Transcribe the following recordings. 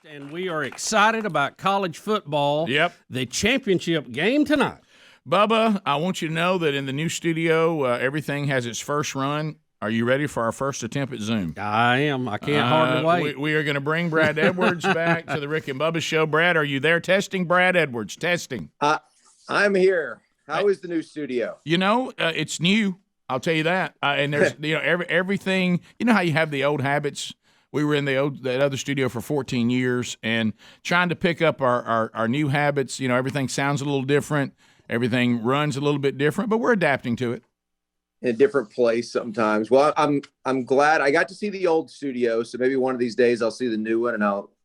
And we are excited about college football. Yep. The championship game tonight. Bubba, I want you to know that in the new studio, everything has its first run. Are you ready for our first attempt at Zoom? I am. I can't hardly wait. We are going to bring Brad Edwards back to the Rick and Bubba show. Brad, are you there? Testing, Brad Edwards. Testing. I'm here. How is the new studio? You know, it's new. I'll tell you that. And there's, everything. You know how you have the old habits. We were in that other studio for 14 years, and trying to pick up our new habits. You know, everything sounds a little different. Everything runs a little bit different, but we're adapting to it. In a different place sometimes. Well, I'm glad I got to see the old studio, so maybe one of these days I'll see the new one, and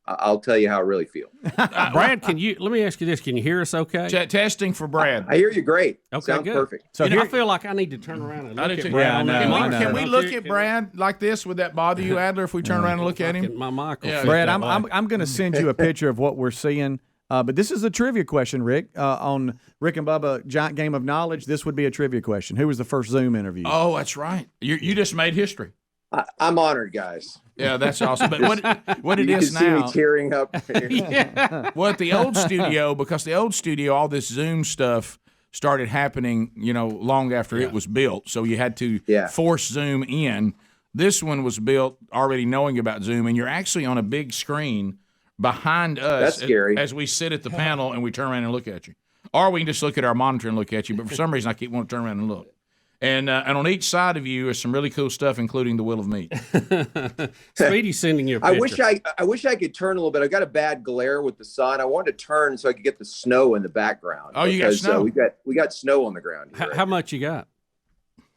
I'll tell you how I really feel. Brad, let me ask you this. Can you hear us okay? Testing for Brad. I hear you great. Okay, sounds good. Perfect. So I feel like I need to turn around and look at Brad. Can we look at Brad like this? Would that bother you, Adler, if we turn around and look at him? My Michael. Yeah, Brad, I'm going to send you a picture of what we're seeing. But this is a trivia question, Rick. On Rick and Bubba Giant Game of Knowledge, this would be a trivia question. Who was the first Zoom interview? Oh, that's right. You just made history. I'm honored, guys. Yeah, that's awesome. But what it you is can see now, me tearing up. Yeah. well, at the old studio, because the old studio, all this Zoom stuff started happening, long after it was built. So you had to force Zoom in. This one was built already knowing about Zoom, and you're actually on a big screen behind us. That's scary. As we sit at the panel and we turn around and look at you. Or we can just look at our monitor and look at you. But for some reason, I keep wanting to turn around and look. And on each side of you is some really cool stuff, including the Wheel of Meat. Speedy's sending you a picture. I wish I could turn a little bit. I got a bad glare with the sun. I wanted to turn so I could get the snow in the background. Oh, you got snow? We got snow on the ground here. How much you got?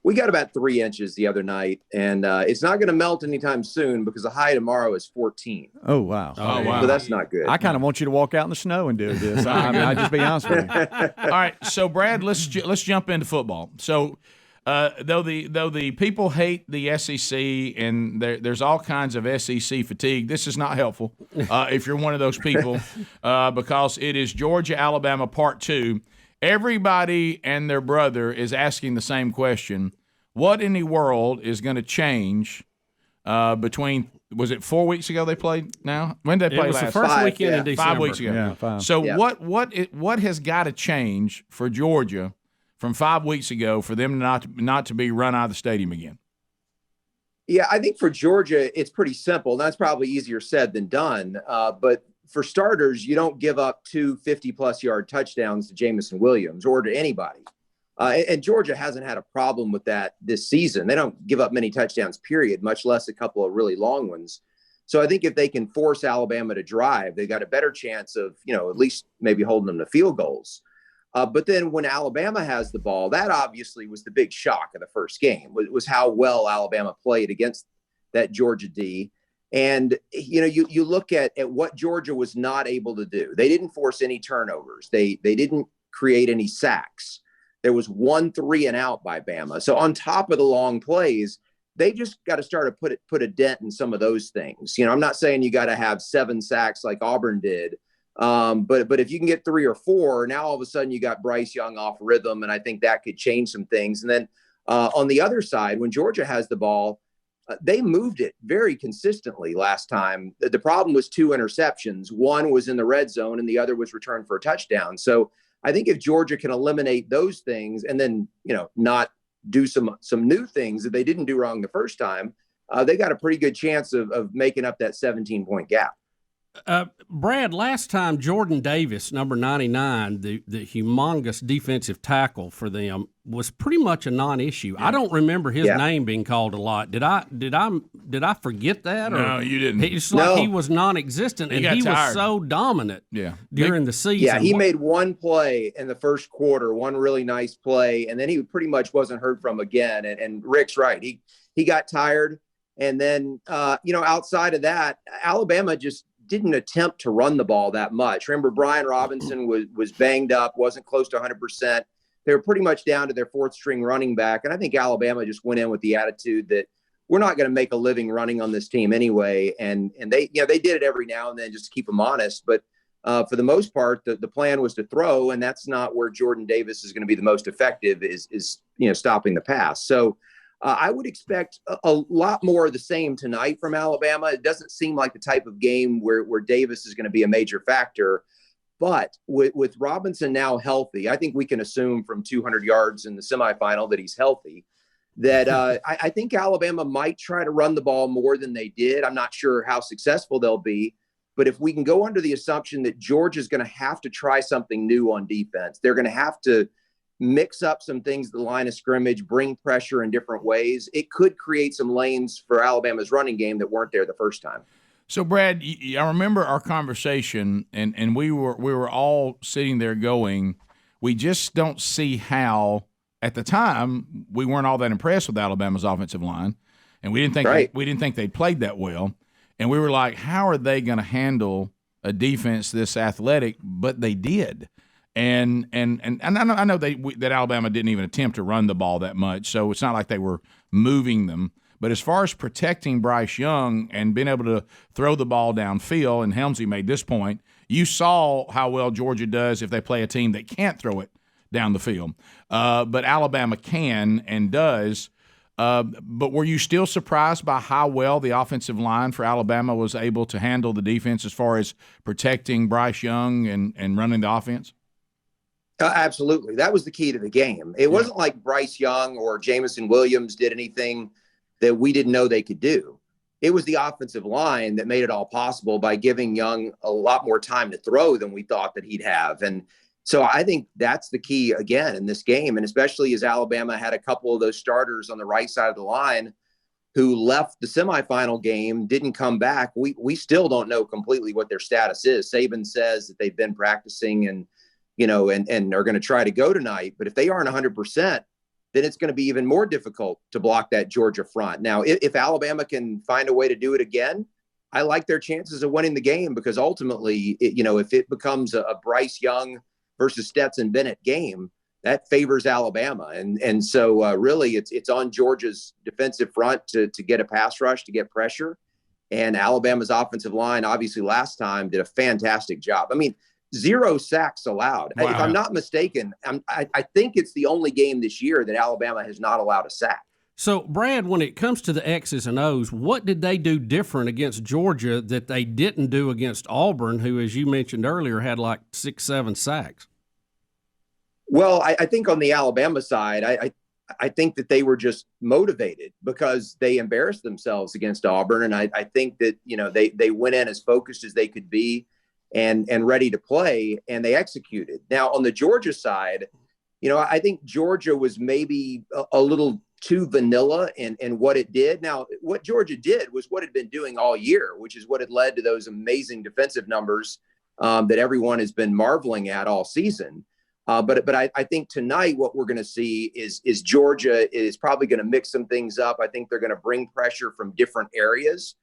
We got about 3 inches the other night, and it's not going to melt anytime soon because the high tomorrow is 14. Oh, wow. Oh, wow. So that's not good. I kind of want you to walk out in the snow and do this. I'll just be honest with you. All right, so Brad, let's jump into football. So though the people hate the SEC and there's all kinds of SEC fatigue, this is not helpful if you're one of those people because it is Georgia Alabama Part 2. Everybody and their brother is asking the same question: what in the world is going to change between? Was it 4 weeks ago they played? Now when did they play last? It was the first weekend in December. 5 weeks ago. Yeah, 5. So what has got to change for Georgia from 5 weeks ago for them not to be run out of the stadium again? Yeah, I think for Georgia it's pretty simple. That's probably easier said than done. But for starters, you don't give up 2 50-plus yard touchdowns to Jamison Williams or to anybody. And Georgia hasn't had a problem with that this season. They don't give up many touchdowns, period, much less a couple of really long ones. So I think if they can force Alabama to drive, they got a better chance of, at least maybe holding them to field goals. But then when Alabama has the ball, that obviously was the big shock of the first game, was how well Alabama played against that Georgia D. And, you look at what Georgia was not able to do. They didn't force any turnovers. They didn't create any sacks. There was 1 3-and-out by Bama. So on top of the long plays, they just got to start to put a dent in some of those things. I'm not saying you got to have 7 sacks like Auburn did. But if you can get 3 or 4, now all of a sudden you got Bryce Young off rhythm. And I think that could change some things. And then on the other side, when Georgia has the ball, they moved it very consistently last time. The problem was 2 interceptions. One was in the red zone and the other was returned for a touchdown. So I think if Georgia can eliminate those things and then, not do some new things that they didn't do wrong the first time, they got a pretty good chance of making up that 17-point gap. Brad, last time Jordan Davis, number 99, the humongous defensive tackle for them, was pretty much a non-issue. Yeah. I don't remember his name being called a lot. Did I forget that? No, you didn't. It's like he was non-existent, and he was so dominant during the season. Yeah, he made one play in the first quarter, one really nice play, and then he pretty much wasn't heard from again. And Rick's right. He got tired, and then, outside of that, Alabama just didn't attempt to run the ball that much. Remember, Brian Robinson was banged up, wasn't close to 100%. They were pretty much down to their 4th string running back. And I think Alabama just went in with the attitude that we're not going to make a living running on this team anyway. And they did it every now and then just to keep them honest. But for the most part, the plan was to throw, and that's not where Jordan Davis is going to be the most effective is stopping the pass. So I would expect a lot more of the same tonight from Alabama. It doesn't seem like the type of game where Davis is going to be a major factor. But with Robinson now healthy, I think we can assume from 200 yards in the semifinal that he's healthy. That I think Alabama might try to run the ball more than they did. I'm not sure how successful they'll be. But if we can go under the assumption that Georgia's going to have to try something new on defense, they're going to have to mix up some things at the line of scrimmage, bring pressure in different ways, it could create some lanes for Alabama's running game that weren't there the first time. So, Brad, I remember our conversation, and we were all sitting there going, we just don't see how. At the time, we weren't all that impressed with Alabama's offensive line, and we didn't think they played that well. And we were like, how are they going to handle a defense this athletic? But they did. And I know that Alabama didn't even attempt to run the ball that much, so it's not like they were moving them. But as far as protecting Bryce Young and being able to throw the ball downfield, and Helmsley made this point, you saw how well Georgia does if they play a team that can't throw it down the field. But Alabama can and does. But were you still surprised by how well the offensive line for Alabama was able to handle the defense as far as protecting Bryce Young and running the offense? Absolutely. That was the key to the game. It wasn't like Bryce Young or Jamison Williams did anything that we didn't know they could do. It was the offensive line that made it all possible by giving Young a lot more time to throw than we thought that he'd have. And so I think that's the key again in this game. And especially as Alabama had a couple of those starters on the right side of the line who left the semifinal game, didn't come back. We still don't know completely what their status is. Saban says that they've been practicing and are going to try to go tonight. But if they aren't 100%, then it's going to be even more difficult to block that Georgia front. Now, if Alabama can find a way to do it again, I like their chances of winning the game because ultimately, if it becomes a Bryce Young versus Stetson Bennett game, that favors Alabama. And so really it's on Georgia's defensive front to get a pass rush, to get pressure. And Alabama's offensive line, obviously last time, did a fantastic job. I mean, 0 sacks allowed. Wow. If I'm not mistaken, I think it's the only game this year that Alabama has not allowed a sack. So, Brad, when it comes to the X's and O's, what did they do different against Georgia that they didn't do against Auburn, who, as you mentioned earlier, had like 6-7 sacks? Well, I think on the Alabama side, I think that they were just motivated because they embarrassed themselves against Auburn. And I think that, they went in as focused as they could be and ready to play, and they executed. Now, on the Georgia side, I think Georgia was maybe a little too vanilla in what it did. Now, what Georgia did was what it had been doing all year, which is what had led to those amazing defensive numbers that everyone has been marveling at all season. But I think tonight what we're going to see is Georgia is probably going to mix some things up. I think they're going to bring pressure from different areas,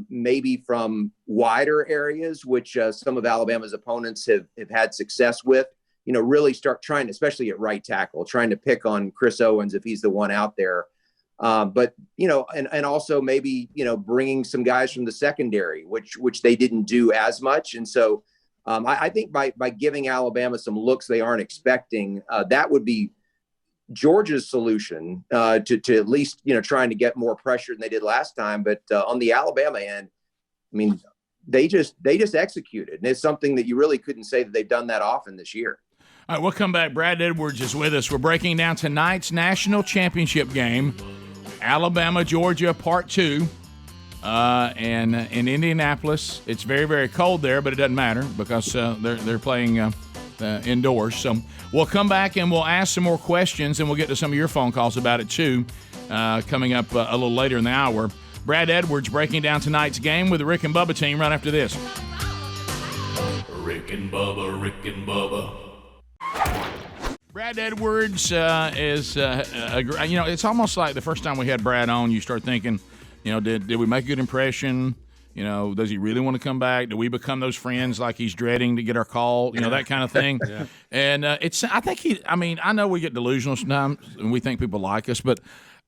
maybe from wider areas, which some of Alabama's opponents have had success with. Really start trying, especially at right tackle, trying to pick on Chris Owens if he's the one out there. But and also maybe bringing some guys from the secondary, which they didn't do as much, and so. I think by giving Alabama some looks they aren't expecting, that would be Georgia's solution to at least trying to get more pressure than they did last time. But on the Alabama end, I mean, they just executed, and it's something that you really couldn't say that they've done that often this year. All right, we'll come back. Brad Edwards is with us. We're breaking down tonight's national championship game, Alabama Georgia Part 2. And in Indianapolis, it's very, very cold there, but it doesn't matter because they're playing indoors. So we'll come back and we'll ask some more questions, and we'll get to some of your phone calls about it too, coming up a little later in the hour. Brad Edwards breaking down tonight's game with the Rick and Bubba team right after this. Rick and Bubba, Rick and Bubba. Brad Edwards is, it's almost like the first time we had Brad on, you start thinking, did we make a good impression? Does he really want to come back? Do we become those friends like he's dreading to get our call? That kind of thing. Yeah. And I know we get delusional sometimes and we think people like us, but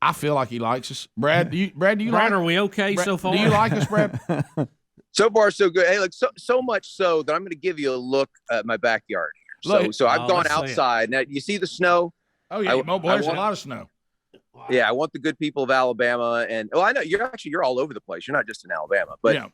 I feel like he likes us. Brad, do you Brad, like? Are we okay so far? Do you like us, Brad? So far, so good. Hey, look, so much so that I'm going to give you a look at my backyard here. So I've gone outside. Now, you see the snow? Oh, yeah. There's a lot of snow. Yeah, I want the good people of Alabama, and I know you're all over the place. You're not just in Alabama, but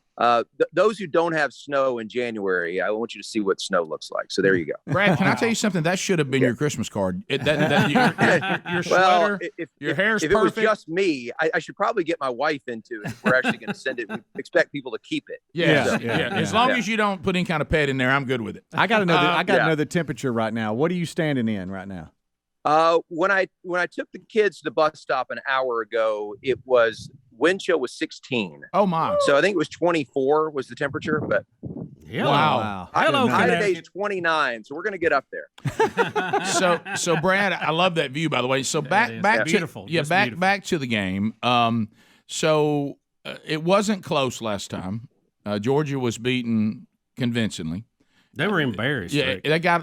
those who don't have snow in January, I want you to see what snow looks like. So there you go. Brad, can I tell you something? That should have been your Christmas card. Your sweater, your hair's if perfect. It was just me, I should probably get my wife into it. If we're actually going to send it. We expect people to keep it. Yeah. As long as you don't put any kind of pet in there, I'm good with it. I got to know. I got to know the temperature right now. What are you standing in right now? When I took the kids to the bus stop an hour ago, it was wind chill was 16. Oh my! So I think it was 24 was the temperature, but wow. Hello, high today's 29, so we're going to get up there. So Brad, I love that view, by the way. So back beautiful. to back to the game. So it wasn't close last time. Georgia was beaten convincingly. They were embarrassed. Yeah,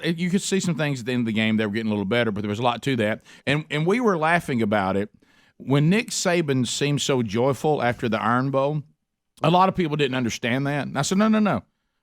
you could see some things at the end of the game. They were getting a little better, but there was a lot to that. And we were laughing about it. When Nick Saban seemed so joyful after the Iron Bowl, a lot of people didn't understand that. And I said, no.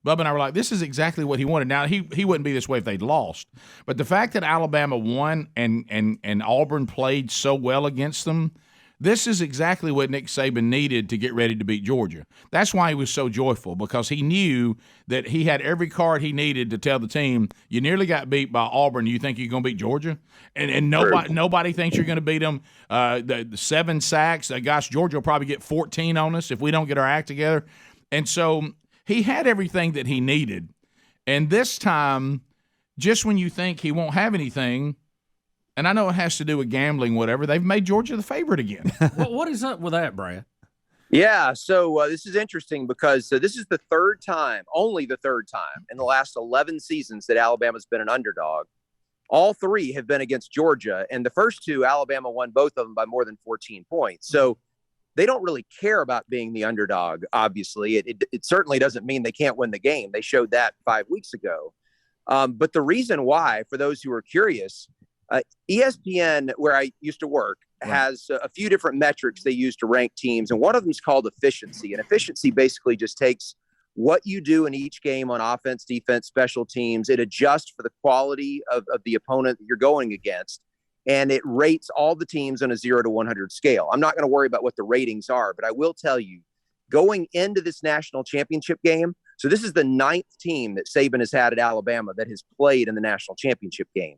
Bubba and I were like, this is exactly what he wanted. Now, he wouldn't be this way if they'd lost. But the fact that Alabama won and Auburn played so well against them, this is exactly what Nick Saban needed to get ready to beat Georgia. That's why he was so joyful, because he knew that he had every card he needed to tell the team, you nearly got beat by Auburn. You think you're going to beat Georgia? And nobody thinks you're going to beat them. The 7 sacks. Gosh, Georgia will probably get 14 on us if we don't get our act together. And so he had everything that he needed. And this time, just when you think he won't have anything, and I know it has to do with gambling, whatever, they've made Georgia the favorite again. What is up with that, Brad? Yeah, so this is interesting because this is the only the third time in the last 11 seasons that Alabama's been an underdog. All 3 have been against Georgia, and the first 2, Alabama won both of them by more than 14 points. So they don't really care about being the underdog, obviously. It certainly doesn't mean they can't win the game. They showed that 5 weeks ago. But the reason why, for those who are curious, ESPN, where I used to work, has a few different metrics they use to rank teams, and one of them is called efficiency. And efficiency basically just takes what you do in each game on offense, defense, special teams. It adjusts for the quality of the opponent that you're going against, and it rates all the teams on a 0 to 100 scale. I'm not going to worry about what the ratings are, but I will tell you, going into this national championship game, so this is the 9th team that Saban has had at Alabama that has played in the national championship game.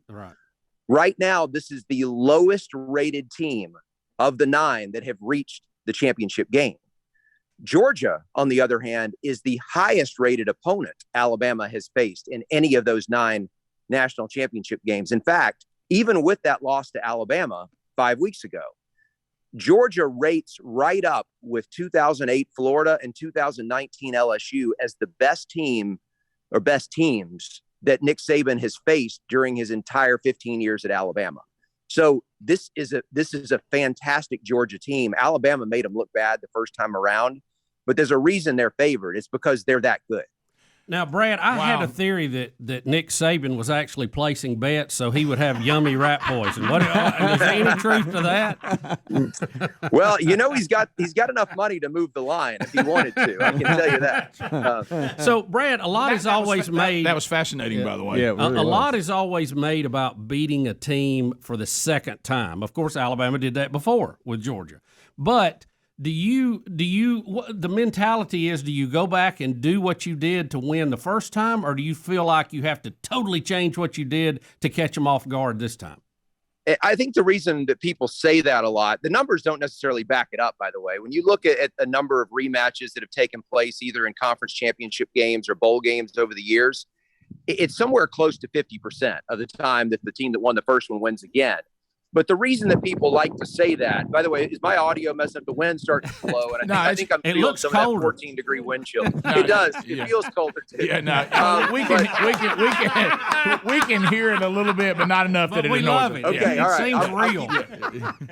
Right now, this is the lowest rated team of the 9 that have reached the championship game. Georgia, on the other hand, is the highest rated opponent Alabama has faced in any of those 9 national championship games. In fact, even with that loss to Alabama 5 weeks ago, Georgia rates right up with 2008 Florida and 2019 LSU as the best team or best teams that Nick Saban has faced during his entire 15 years at Alabama. So this is a fantastic Georgia team. Alabama made them look bad the first time around, but there's a reason they're favored. It's because they're that good. Now, Brad, I had a theory that Nick Saban was actually placing bets so he would have yummy rat poison. Is there any truth to that? Well, he's got enough money to move the line if he wanted to. I can tell you that. So, Brad, a lot is always made. That was fascinating, by the way. Yeah, really a lot is always made about beating a team for the second time. Of course, Alabama did that before with Georgia, but. Do you the mentality is, do you go back and do what you did to win the first time, or do you feel like you have to totally change what you did to catch them off guard this time? I think the reason that people say that a lot, the numbers don't necessarily back it up, by the way. When you look at a number of rematches that have taken place either in conference championship games or bowl games over the years, it's somewhere close to 50% of the time that the team that won the first one wins again. But the reason that people like to say that, by the way, is my audio messing up? The wind starting to blow, and I think I'm feeling some of that 14-degree wind chill. It does. It feels colder too. Yeah, no, we can hear it a little bit, but not enough that it annoys us. Okay, all right. It seems real.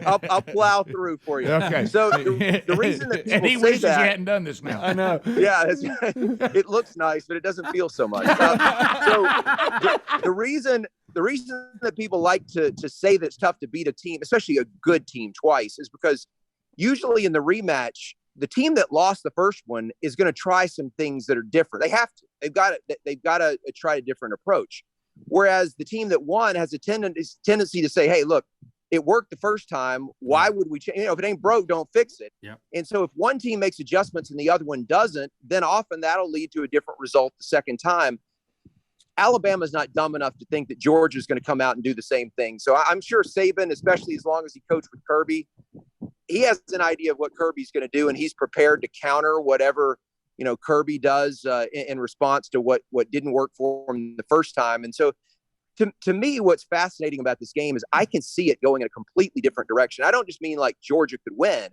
I'll plow through for you. Okay. So the reason that people and he say wishes that, he hadn't done this now. I know. Yeah, it looks nice, but it doesn't feel so much. So the reason that people like to say that it's tough to beat a team, especially a good team, twice, is because usually in the rematch, the team that lost the first one is going to try some things that are different. They have to. They've got to try a different approach. Whereas the team that won has a tendency to say, hey, look, It worked the first time. Why would we change? If it ain't broke, don't fix it. Yep. And so if one team makes adjustments and the other one doesn't, then often that'll lead to a different result the second time. Alabama's not dumb enough to think that Georgia's going to come out and do the same thing. So I'm sure Saban, especially as long as he coached with Kirby, he has an idea of what Kirby's going to do, and he's prepared to counter whatever Kirby does in response to what didn't work for him the first time. And so to me, what's fascinating about this game is I can see it going in a completely different direction. I don't just mean like Georgia could win.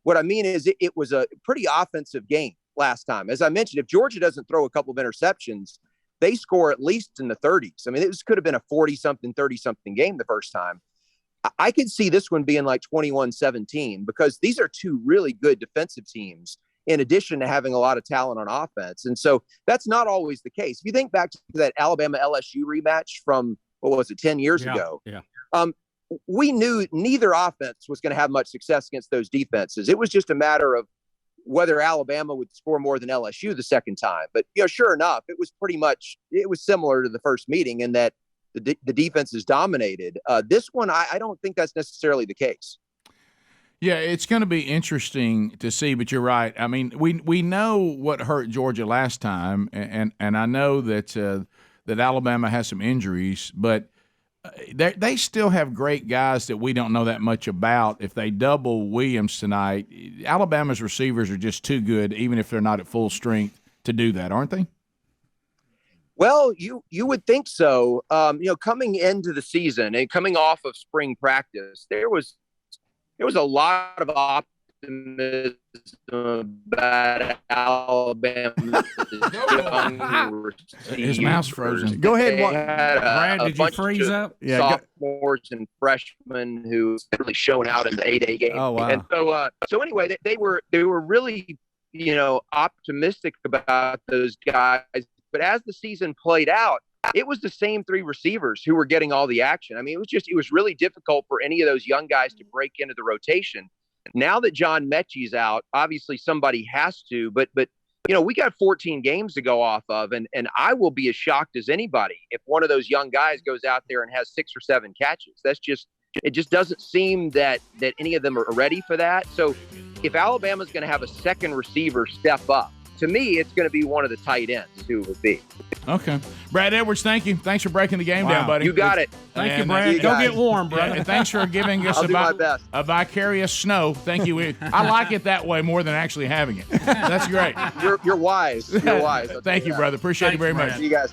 What I mean is it was a pretty offensive game last time. As I mentioned, if Georgia doesn't throw a couple of interceptions, they score at least in the 30s. I mean, this could have been a 40-something, 30-something game the first time. I could see this one being like 21-17 because these are two really good defensive teams in addition to having a lot of talent on offense. And so that's not always the case. If you think back to that Alabama-LSU rematch from, 10 years ago? Yeah. We knew neither offense was going to have much success against those defenses. It was just a matter of whether Alabama would score more than LSU the second time. But, sure enough, it was similar to the first meeting in that the defense is dominated. This one, I don't think that's necessarily the case. Yeah, it's going to be interesting to see, but you're right. I mean, we know what hurt Georgia last time, and I know that Alabama has some injuries, but they still have great guys that we don't know that much about. If they double Williams tonight, Alabama's receivers are just too good, even if they're not at full strength, to do that, aren't they? Well, you would think so. Coming into the season and coming off of spring practice, there was a lot of optimism about Alabama. His mouth's frozen. Go ahead. Brad, did you freeze up? Yeah, sophomores and freshmen who really shown out in the 8A game. Oh, wow. And so anyway, they were really optimistic about those guys. But as the season played out, it was the same three receivers who were getting all the action. I mean, it was really difficult for any of those young guys to break into the rotation. Now that John Mechie's out, obviously somebody has to, but we got 14 games to go off of, and I will be as shocked as anybody if one of those young guys goes out there and has 6 or 7 catches. It just doesn't seem that any of them are ready for that. So if Alabama's going to have a second receiver step up, to me, it's going to be one of the tight ends who it would be. Okay. Brad Edwards, thank you. Thanks for breaking the game down, buddy. You got it. Thank you, Brad. Go get warm, brother. And thanks for giving us a vicarious snow. Thank you. I like it that way more than actually having it. That's great. You're wise. You're wise. Thank you, brother. Appreciate it very much. See you guys.